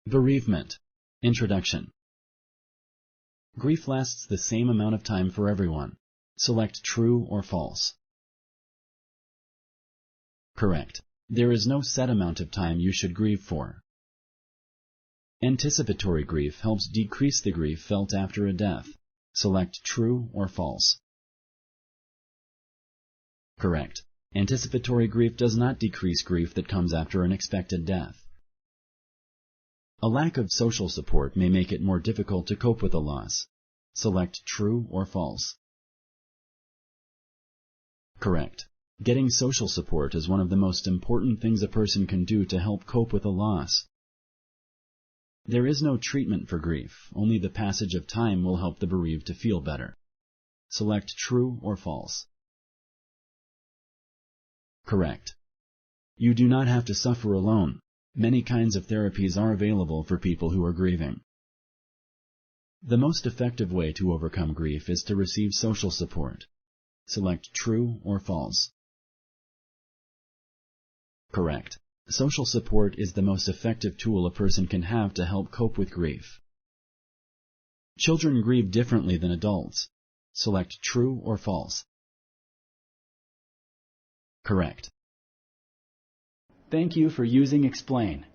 Bereavement. Introduction. Grief lasts the same amount of time for everyone. Select true or false. Correct. There is no set amount of time you should grieve for. Anticipatory grief helps decrease the grief felt after a death. Select true or false. Correct. Anticipatory grief does not decrease grief that comes after an expected death. A lack of social support may make it more difficult to cope with a loss. Select true or false. Correct. Getting social support is one of the most important things a person can do to help cope with a loss. There is no treatment for grief, only the passage of time will help the bereaved to feel better. Select true or false. Correct. You do not have to suffer alone. Many kinds of therapies are available for people who are grieving. The most effective way to overcome grief is to receive social support. Select true or false. Correct. Social support is the most effective tool a person can have to help cope with grief. Children grieve differently than adults. Select true or false. Correct. Thank you for using Explain.